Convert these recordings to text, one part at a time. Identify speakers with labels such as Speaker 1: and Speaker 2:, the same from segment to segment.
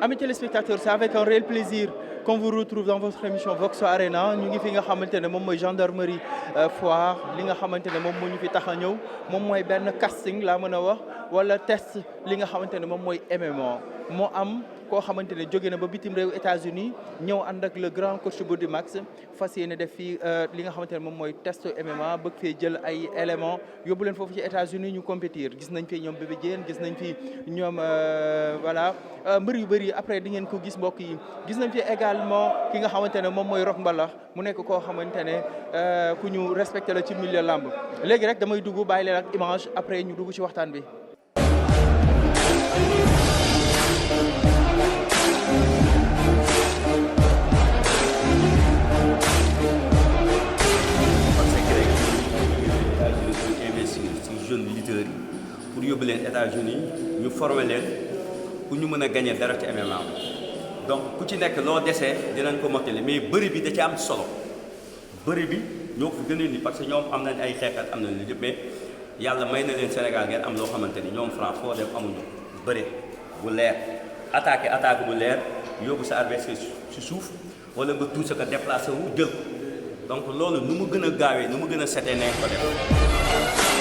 Speaker 1: Amis téléspectateurs, c'est avec un réel plaisir qu'on vous retrouve dans votre émission Vox Arena. Ñu ngi fi nga xamante ne moom mooy gendarmerie Foire li nga xamante ne moom moo ñu fi tax a ñëw moom mooy benn casting laa mën a wax wala test li nga xamante ne moom mooy MMA moo am koo xamante ne jóge na ba bitim réew États-Unis ñëw ànd ak le grand coach Body Max fas yéene def fii li nga xamante ne moom mooy test MMA bëgg fee jël ay éléments yóbbu leen foofu ci États-Unis ñu compétir gis nañ fi ñoom Bébé Diène gis nañ fi ñoom voilà mbër yu bëri après di ngeen ko gis mbokk yi gis nañ fi également ki nga xamante ne moom mooy Rock Mbalax mu nekk koo xamante ne ku ñu respecté la ci milieu lamb léegi rek damay dugg bàyyi leen ak image après ñu dugg ci waxtaan bi.
Speaker 2: jeunes lutteurs yi pour yóbbu leen États-Unis ñu former leen pour ñu mën a gagner dara ci MMA donc ku ci nekk loo desee dinañ ko mottali mais bëri bi da ci am solo bëri bi ñoo ko gën a ni parce que ñoom am nañ ay xeexat am nañ lu yëpp mais yàlla may na leen Sénégal ngeen am loo xamante ni ñoom France foo dem amuñu bëri bu leer attaque bu leer yóbbu sa adversaire ci suuf wala nga tuuti ko déplacé wu jël donc loolu nu mu gën a gaawee nu mu gën a setee nee ko def.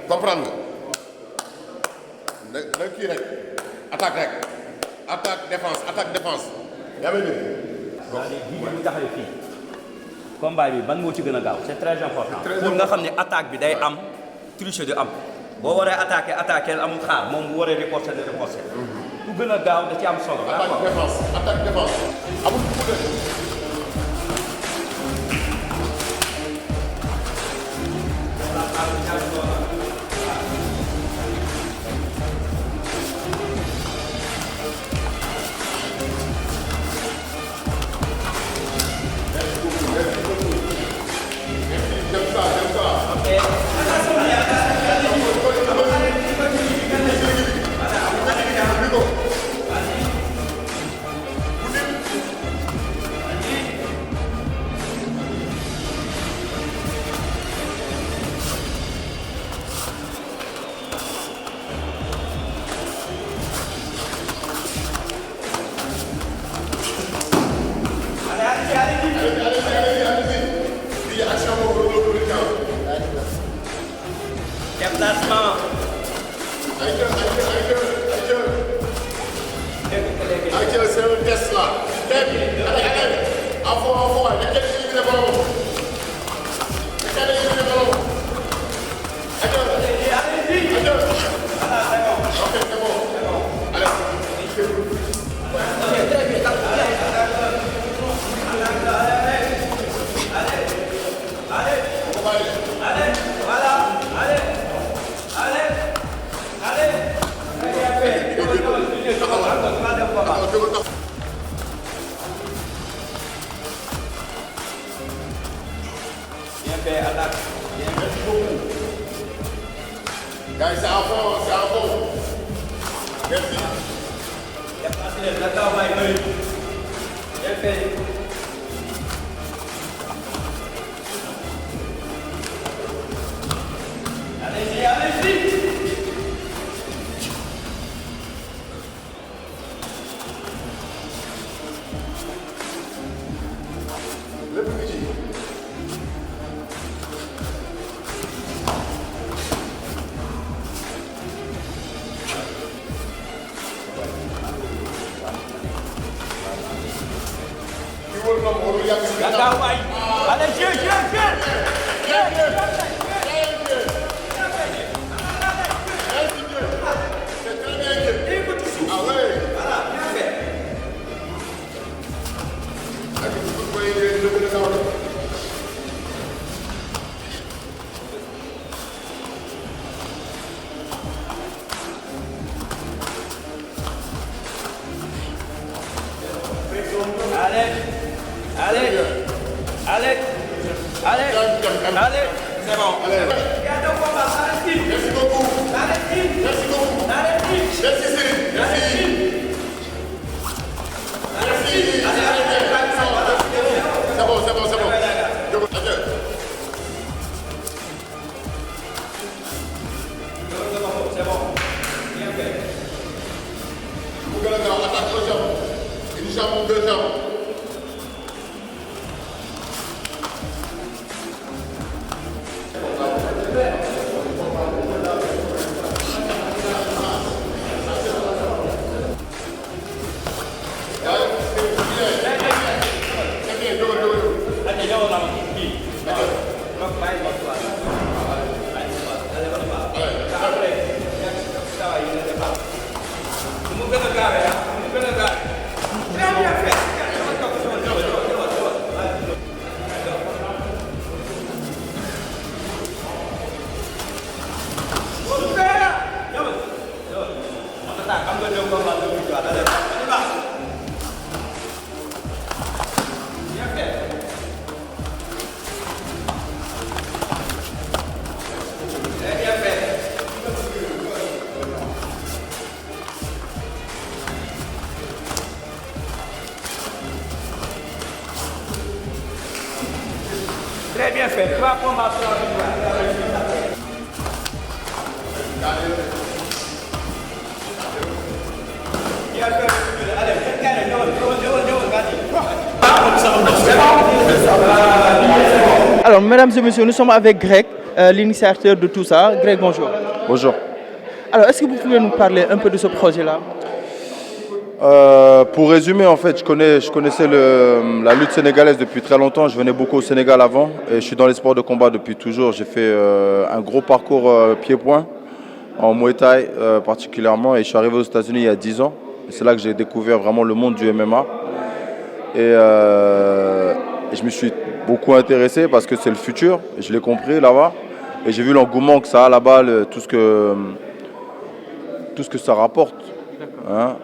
Speaker 3: comprendre nga da kii rek attaque défense yaa ngi dégg.
Speaker 2: c'est-à-dire bii bu taxawee fii combat bi ban moo ci gën a gaaw c'est très important. pour nga xam ne attaque bi day am triche du am boo waree attaqué amul xaar moom bu waree riposter ne riposter. ku gën a gaaw da ci am solo.
Speaker 3: attaque défense amul ku
Speaker 2: déplacement.
Speaker 3: C'est un test là. Allez. Avant, lequel élimine le ballon? Lequel élimine le ballon? Allez. Ok, c'est bon. Allez.
Speaker 2: Bien fait, attaque.
Speaker 3: Merci beaucoup. Guys, c'est à fond. Merci.
Speaker 2: Déplacez-les, d'accord, Michael. Bien fait. Allez-y.
Speaker 3: Le plus petit.
Speaker 2: Allez, allez, c'est bon.
Speaker 3: Merci beaucoup. Merci beaucoup. Merci Cyril. Merci. C'est bon. Vous gardez attaque aux jambes. Une jambe, deux jambes.
Speaker 2: Très bien fait. 3 points à 3 victoires.
Speaker 1: Alors, mesdames et messieurs, nous sommes avec Greg, l'initiateur de tout ça. Greg, bonjour.
Speaker 4: Bonjour.
Speaker 1: Alors, est-ce que vous pouvez nous parler un peu de ce projet-là?
Speaker 4: Pour résumer, en fait, je connaissais la lutte sénégalaise depuis très longtemps. Je venais beaucoup au Sénégal avant et je suis dans les sports de combat depuis toujours. J'ai fait un gros parcours pied-point en Muay Thai particulièrement et je suis arrivé aux États-Unis il y a 10 ans. C'est là que j'ai découvert vraiment le monde du MMA et je me suis beaucoup intéressé parce que c'est le futur. Je l'ai compris là-bas et j'ai vu l'engouement que ça a là-bas, tout ce que ça rapporte. Hein,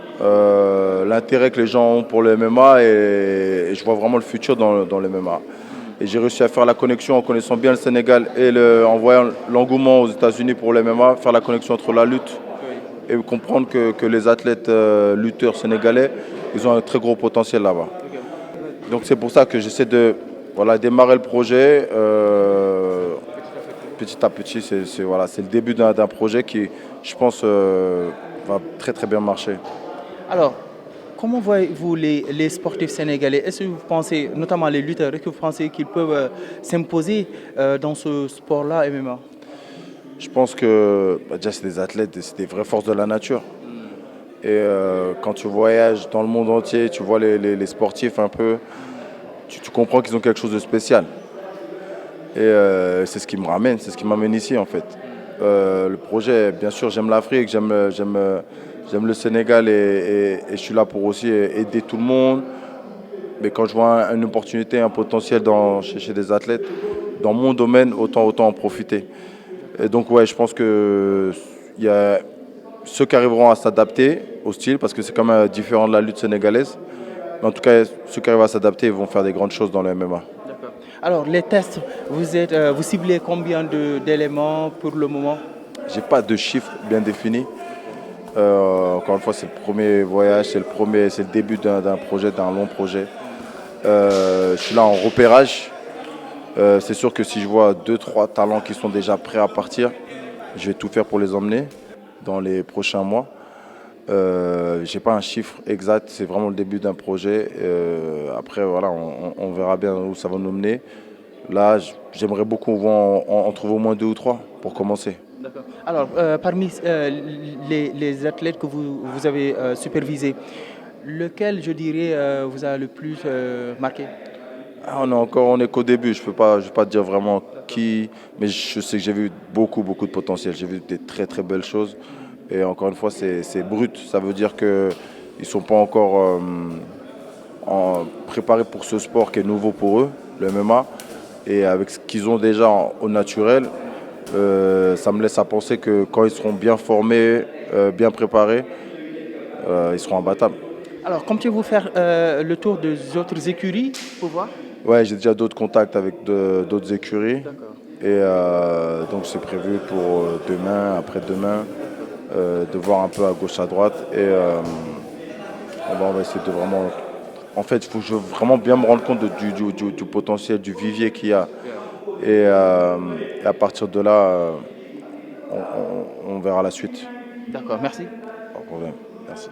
Speaker 4: l'intérêt que les gens ont pour le MMA et je vois vraiment le futur dans le MMA. Et j'ai réussi à faire la connexion en connaissant bien le Sénégal et en voyant l'engouement aux États-Unis pour le MMA, faire la connexion entre la lutte et comprendre que les athlètes lutteurs sénégalais, ils ont un très gros potentiel là-bas. Donc c'est pour ça que j'essaie de démarrer le projet petit à petit. C'est le début d'un projet qui, je pense, va très très bien marcher.
Speaker 1: Alors, comment voyez-vous les sportifs sénégalais? Est-ce que vous pensez, notamment les lutteurs, est-ce que vous pensez qu'ils peuvent s'imposer dans ce sport-là MMA?
Speaker 4: Je pense que déjà c'est des athlètes, c'est des vraies forces de la nature. Et quand tu voyages dans le monde entier, tu vois les sportifs un peu, tu comprends qu'ils ont quelque chose de spécial. Et c'est ce qui me ramène, c'est ce qui m'amène ici en fait. Le projet, bien sûr, j'aime l'Afrique, j'aime le Sénégal et je suis là pour aussi aider tout le monde. Mais quand je vois une opportunité, un potentiel chez des athlètes, dans mon domaine, autant en profiter. Et donc ouais, je pense qu'il y a ceux qui arriveront à s'adapter au style, parce que c'est quand même différent de la lutte sénégalaise. Mais en tout cas, ceux qui arrivent à s'adapter vont faire des grandes choses dans le MMA.
Speaker 1: Alors, les tests, vous ciblez combien d'éléments pour le moment?
Speaker 4: Je n'ai pas de chiffre bien défini. Encore une fois, c'est le premier voyage, c'est le début d'un projet, d'un long projet. Je suis là en repérage. C'est sûr que si je vois 2-3 talents qui sont déjà prêts à partir, je vais tout faire pour les emmener dans les prochains mois. Je n'ai pas un chiffre exact, c'est vraiment le début d'un projet. Après, voilà, on verra bien où ça va nous mener. Là, j'aimerais beaucoup en trouver au moins 2 ou 3 pour commencer.
Speaker 1: D'accord. Alors, parmi les athlètes que vous avez supervisés, lequel, je dirais, vous a le plus marqué?
Speaker 4: On est qu'au début. Je vais pas dire vraiment qui, mais je sais que j'ai vu beaucoup de potentiel. J'ai vu des très très belles choses. Et encore une fois, c'est brut. Ça veut dire que ils sont pas encore préparés pour ce sport qui est nouveau pour eux, le MMA. Et avec ce qu'ils ont déjà au naturel, ça me laisse à penser que quand ils seront bien formés, bien préparés, ils seront imbattables.
Speaker 1: Alors, comptez-vous faire le tour des autres écuries pour voir?
Speaker 4: Ouais, j'ai déjà d'autres contacts avec d'autres écuries.
Speaker 1: D'accord.
Speaker 4: Et donc c'est prévu pour demain, après-demain, de voir un peu à gauche, à droite. Et on va essayer de vraiment... En fait, il faut que je vraiment bien me rendre compte du potentiel, du vivier qu'il y a. Et à partir de là, on verra la suite.
Speaker 1: D'accord, merci.
Speaker 4: Pas de problème. Merci.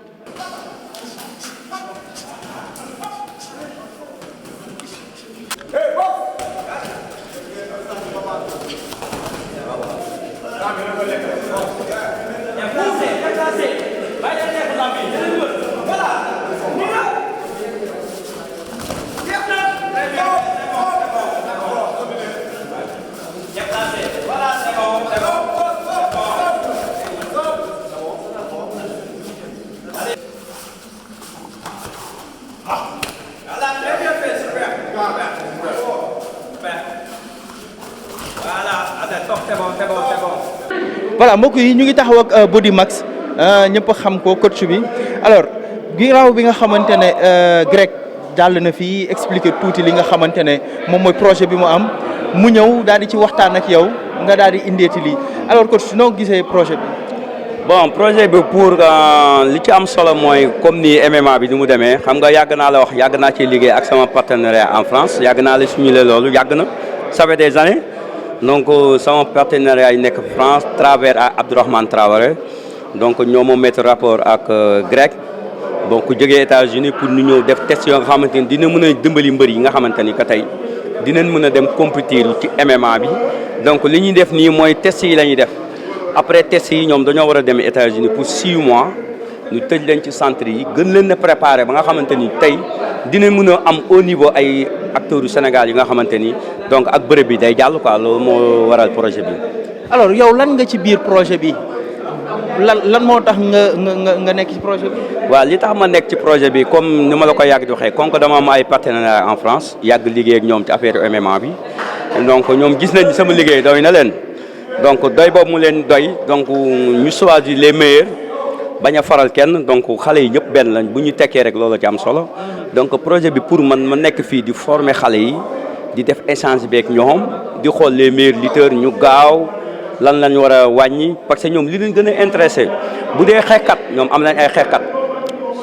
Speaker 1: Voilà mbokk yi ñu ngi taxaw ak Body Max ñëpp xam ko coach bi alors ginnaaw bi nga xamante ne Greg jàll na fii expliquer tuuti li nga xamante ne moom mooy projet bi mu am mu ñëw daal di ci waxtaan ak yow nga daal di indeeti lii alors coach noo gisee projet bi.
Speaker 2: bon projet bi pour li ci am solo mooy comme ni MMA bi ni mu demee xam nga yàgg naa la wax yàgg naa ci liggéey ak sama partenariat en France yàgg naa la simuler loolu yàgg na ça fait des années. donc sama partenariat yi nekk France travers à Abdourahmane Traoré donc ñoo ma mettre rapport ak Greg donc jógee États-Unis pour ñu ñëw def test yoo nga xamante ni dina mën a dimbali mbër yi nga xamante ni que tey dinañ mën a dem compétir ci MMA bi donc li ñuy def nii mooy test yi la ñuy def après test yi ñoom dañoo war a dem États-Unis pour 6 mois ñu tëj leen ci centre yi gën leen a préparer ba nga xamante ni tey dina mën a am au niveau ay acteurs yu Sénégal yi nga xamante ni donc ak bërëb bi day jàll quoi loolu moo waral projet bi.
Speaker 1: alors yow lan nga ci biir projet bi lan moo tax nga nekk ci projet bi.
Speaker 2: waaw li tax ma nekk ci projet bi comme ni ma la ko yàgg di waxee comme que dama am ay partenariat en France yàgg liggéey ak ñoom ci affaire MMA bi donc ñoom gis nañ sama liggéey doy na leen donc doy boobu mu leen doy donc ñu choisir les meilleurs bañ a faral kenn donc xale yi ñëpp benn lañ bu ñu tekkee rek loolu ci am solo donc projet bi pour man ma nekk fii di former xale yi di def échange beeg ñoom di xool les meilleurs lutteurs ñu gaaw lan lañ war a wàññi parce que ñoom li leen gën a intéressé bu dee xeexkat ñoom am nañ ay xeexkat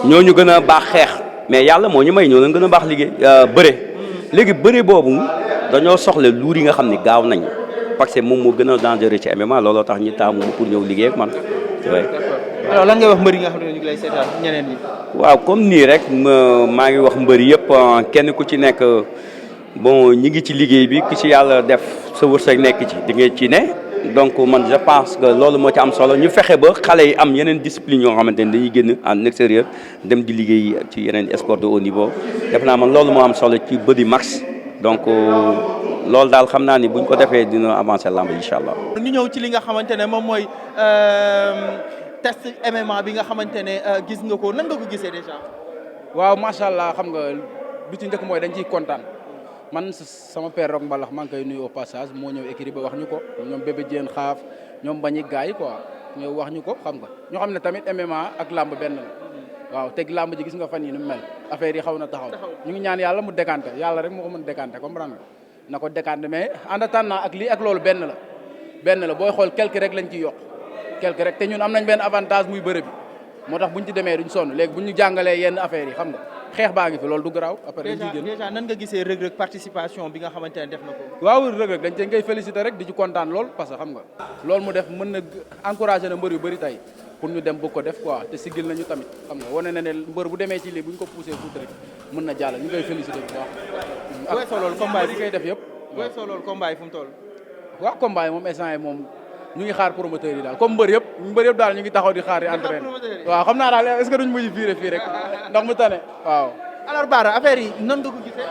Speaker 2: ñoo ñu gën a baax xeex mais yàlla moo ñu may ñoo leen gën a baax liggéey bëre léegi bëre boobu dañoo soxla luur yi nga xam ne gaaw nañ parce que moom moo gën a dangereux ci MMA looloo tax ñu taamu pour ñëw liggéey ak man
Speaker 1: alors lan ngay wax mbër yi nga xam ne ñu ngi lay seetaan ñeneen ñi.
Speaker 2: waaw comme nii rek maa ngi wax mbër yëpp kenn ku ci nekk bon ñi ngi ci liggéey bi ku ci yàlla def sa wërsëg nekk ci di nga ci ne donc man je pense que loolu moo ci am solo ñu fexe ba xale yi am yeneen discipline yoo xamante ne dañuy génn en extérieur dem di liggéey ci yeneen sport de haut niveau def naa man loolu moo am solo ci Body Max donc loolu daal xam naa ni buñ ko defee dina avancer lamb incha allah.
Speaker 1: ñu ñëw ci li nga xamante ne moom mooy test MMA bi nga xamante ne gis nga ko nan nga ko gisee déjà.
Speaker 5: waaw macha allah xam nga bi ci njëkk mooy dañ ciy kontaan man sama père Rock Mbalax maa ngi koy nuyu au passage moo ñëw écrit ba wax ñu ko ñoom bébé Diène xaaf ñoom bañi gaay quoi ñëw wax ñu ko xam nga ñoo xam ne tamit MMA ak lamb benn la waaw teg lamb ji gis nga fan yi nu mel affaire yi xaw na taxaw ñu ngi ñaan yàlla mu décanté yàlla rek moo ko mën décanté comprendre nga na ko décanté mais en attendant ak lii ak loolu benn la booy xool quelque rek lañ ciy yokk quelque rek te ñun am nañ benn avantage muy bërëb bi moo tax buñ ci demee duñ sonn léegi buñ ñu jàngalee yenn affaires yi xam nga xeex baa ngi fi loolu du garaaw après
Speaker 1: déjà nan nga gisee Reug Reug participation bi nga xamante ne def na ko.
Speaker 5: waaw Reug Reug dañ cee ngay féliciter rek di ci kontaan lool parce que xam nga loolu mu def mën na encourager na mbër yu bëri tey pour ñu dem bëgg ko def quoi te sigil nañu tamit xam nga wane na ne mbër bu demee ci lii bu ñu ko poussé tuuti rek mën na jàll ñu koy féliciter bu baax.
Speaker 1: weesoo loolu combat yi
Speaker 5: koy def yëpp.
Speaker 1: weesoo loolu combat yi fu mu toll.
Speaker 5: waaw combat yi moom instant yi moom ñu ngi xaar promoteur yi daal comme mbër yëpp daal ñu ngi taxaw di xaar di entraîner waaw xam naa daal est-ce que duñ mujj fii rek ndax mu tane waaw.
Speaker 1: alors Bara affaire yi nan nga ko gisee.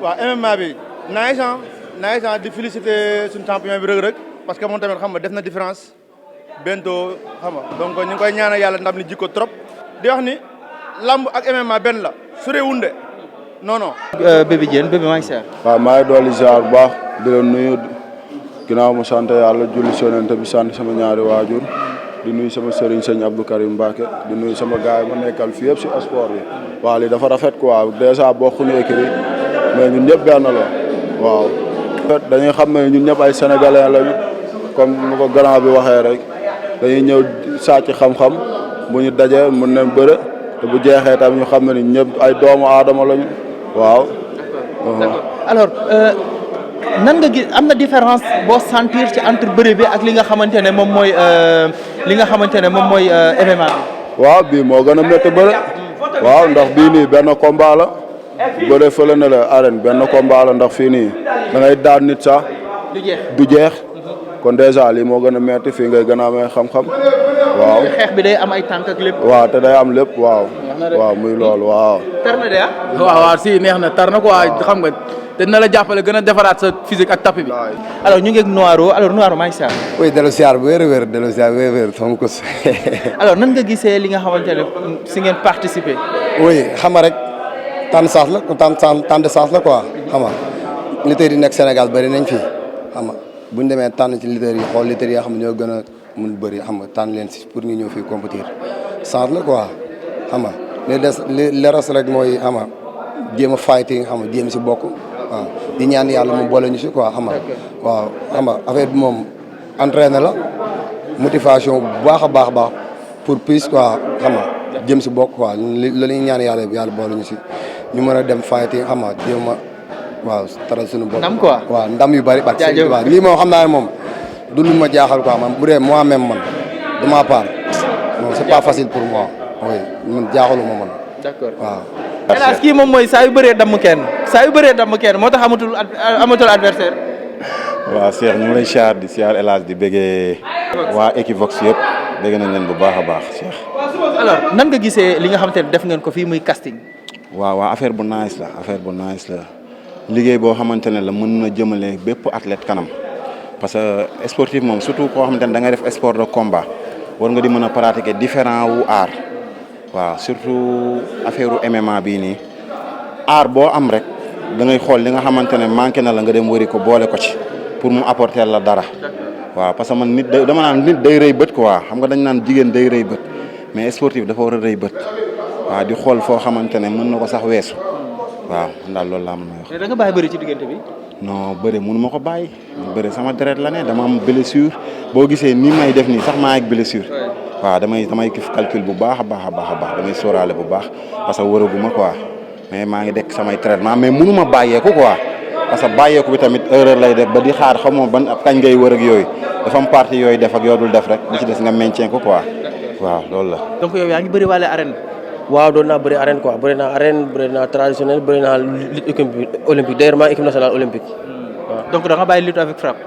Speaker 6: waaw MMA bi nice di féliciter suñu champion bi Reug Reug parce que moom tamit xam nga def na différence bientôt xam nga donc ñu ngi koy ñaanal yàlla ndam li jikko trop di wax ni lamb ak MMA benn la suree wunde non non.
Speaker 1: Bébé Diène bébé maa ngi seer.
Speaker 7: waaw maa ngi dolli ziar bu baax di leen nuyu ginnaaw ma sant yàlla julli si Yonent bi sant sama ñaari waajur di nuyu sama sëriñ sëñ Abdou Karim Mbacke di nuyu sama gars yi ma nekkal fii yëpp si sport bi. waaw lii dafa rafet quoi dèjà bokkuñu écrit mais ñun ñëpp benn la waaw. dañuy xam ne ñun ñëpp ay sénégalais lañu comme nu ko grand bi waxee rek dañuy ñëw sàcc xam-xam bu ñu dajee mën nañ bëre te bu jeexee tam ñu xam ne ni ñëpp ay doomu aadama lañu waaw.
Speaker 1: alors nan nga gis am na différence boo sentir ci entre bëre bi ak li nga xamante ne moom mooy MMA bi.
Speaker 7: waaw bii moo gën a métti bëre waaw ndax bii nii benn combat la bëre fële na la arène benn combat la ndax fii nii da ngay daan nit sax du jeex kon dèjà lii moo gën a métti fii ngay gën a amee xam-xam waaw.
Speaker 1: xeex bi day am ay tànk ak lépp.
Speaker 7: waaw te day am lépp waaw. waaw muy loolu waaw.
Speaker 1: tar na de ah.
Speaker 5: waaw si neex na tar na quoi xam nga te dina la jàppale gën a defaraat sa physique ak tapis bi.
Speaker 1: alors ñu ngi ak Noiro maa ngi siyaar.
Speaker 8: oui dellu siyaar bu wér sama ko.
Speaker 1: alors nan nga gisee li nga xamante ne si ngeen participer.
Speaker 8: oui xam nga rek tànn saas la tànn de saas la quoi xam nga lutteurs yi nekk Sénégal bëri nañ fi xam nga bu ñu demee tànn ci lutteurs yi xool lutteurs yi nga xam ne ñoo gën a mun bëri xam nga tànn leen si pour ñu ñëw fii compétir saas la quoi xam nga li res rek mooy xam nga jéem a fighting xam nga jéem si bokk. waaw di ñaan yàlla mu boole ñu si quoi xam nga waaw xam nga affaire bi moom entraîné la motivation bu baax a baax pour plus quoi xam nga jëm si bokk quoi loolu ñuy ñaan yàlla boole ñu si ñu mën a dem fighting xam nga jéem a waaw taral suñu bopp.
Speaker 1: ndam quoi
Speaker 8: waaw ndam yu bari. jaajëf waaw lii moom xam naa ne moom du lu ma jaaxal quoi man bu dee moi-même man de ma part non c'est pas facile pour moi oui man jaaxaluma man.
Speaker 1: d'accord
Speaker 8: waaw.
Speaker 1: hélas kii moom mooy saa yu bëree damm kenn moo tax amatul adversaire.
Speaker 9: waaw Cheikh ñu ngi lay siyaar di siyaar El Hadj di bëggee waa Equivox yëpp bëgg nañ leen bu baax a baax Cheikh.
Speaker 1: alors nan nga gisee li nga xamante ne def ngeen ko fii muy casting.
Speaker 9: waaw affaire bu nice la liggéey boo xamante ne la mën na jëmale bépp athlète kanam parce que sportif moom surtout koo xamante ne da ngay def sport de combat war nga di mën a pratiquer différent wu art. waaw surtout affaire MMA bii nii art boo am rek da ngay xool li nga xamante ne manqué na la nga dem wëri ko boole ko ci pour mu apporter la dara waaw parce que man dama naan nit day rëy bët quoi xam nga dañ naan jigéen day rëy bët mais sportif dafa war a rëy bët waaw di xool foo xamante ne mën na ko sax weesu waaw ndaal loolu laa mën a wax.
Speaker 1: mais da nga bàyyi bëri ci diggante bi.
Speaker 9: non bëri mënu ma ko bàyyi bëri sama deret la ne dama am blessure boo gisee ni may def nii sax maa ak blessure. waaw damay kif calcul bu baax a baax damay sóoraale bu baax parce que wëraguma quoi mais maa ngi dekk samay traitement mais mënu ma bàyyeeku quoi parce que bàyyeeku bi tamit erreur lay def ba di xaar xamoo ban kañ ngay wër ak yooyu dafa am partie yooyu def ak yoo dul def rek li ci des nga maintien ko quoi waaw loolu la.
Speaker 1: donc yow yaa ngi bëri wàlle arène.
Speaker 10: waaw doon naa bëri arène quoi bëri naa traditionnel bëri naa lutte olympique d'ailleurs maa équipe nationale olympique waaw.
Speaker 1: donc da nga bàyyi lutte avec frappe.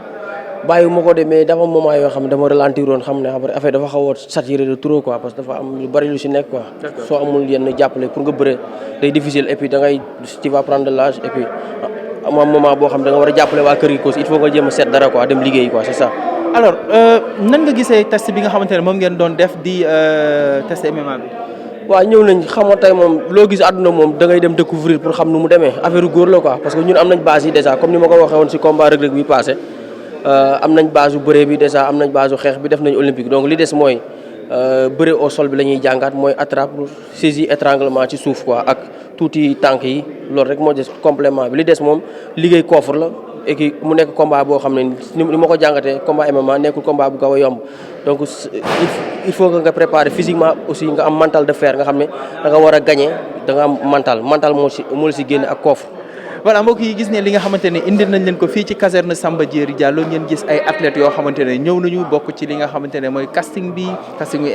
Speaker 10: bàyyi ma ko de mais dafa moment yoo xam ne dama ralentir woon xam ne après affaire dafa xaw a saturé de trop quoi parce que dafa am lu bari lu si nekk quoi. soo amul yenn jàppale pour nga bëre day difficile et puis da ngay tu vas prendre de l'âge et puis am moment boo xam da nga war a jàppale waa kër gi ko il faut nga jéem a seet dara quoi dem liggéey quoi c'est ça.
Speaker 1: alors nan nga gisee test bi nga xamante ne moom ngeen doon def di test MMA bi.
Speaker 10: waaw ñëw nañ xam nga tey moom loo gis àdduna moom da ngay dem découvrir pour xam nu mu demee affaire góor la quoi parce que ñun am nañ base yi déjà comme ni ma ko waxee woon si combat Reug Reug bi passé am nañ base bu bëree bi déjà am nañ base bu xeex bi def nañ olympique donc li des mooy bëre au sol bi la ñuy jàngaat mooy attrape saisie étranglement ci suuf quoi ak tuuti tànk yi loolu rek moo des complément bi li des moom liggéey coffre la et que mu nekk combat boo xam ne ni ma ko jàngatee combat MMA nekkul combat bu gaaw a yomb donc il faut que nga préparer physiquement aussi nga am mental de fer nga xam ne da nga war a gagner da nga am mental moo la si génne ak coffre.
Speaker 1: voilà mbokk yi gis ne li nga xamante ne indi nañ leen ko fii ci caserne Samba Diéry Diallo ngeen gis ay athlètes yoo xamante ne ñëw nañu bokk ci li nga xamante ne mooy casting bi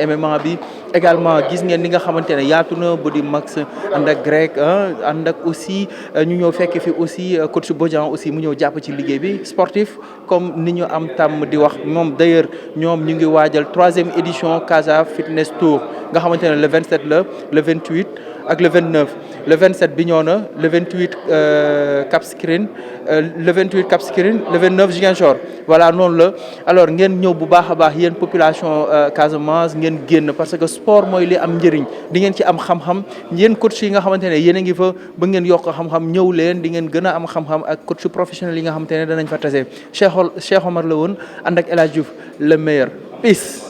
Speaker 1: MMA bi également gis ngeen li nga xamante ne yaatu na bu di max ànd ak grec ànd ak aussi ñu ñëw fekk fi aussi coach Bodian aussi mu ñëw jàpp ci liggéey bi sportif comme ni ñu am tàmm di wax moom d'ailleurs ñoom ñu ngi waajal 3e édition Casa Fitness Tour nga xamante ne le 27 la le 28 ak le 29 le 27 Bignona le 28 Cap Skirring le 28 Cap Skirring le 29 Ziguinchor voilà noonu la alors ngeen ñëw bu baax a baax yéen population Casamance ngeen génn parce que sport mooy li am njëriñ di ngeen ci am xam-xam yéen coach yi nga xamante ne yéen a ngi fa ba ngeen yokk xam-xam ñëw leen di ngeen gën a am xam-xam ak coach professionnel yi nga xamante ne danañ fa tase Cheikh Omar la woon ànd ak El Hadj Diouf le meilleur peace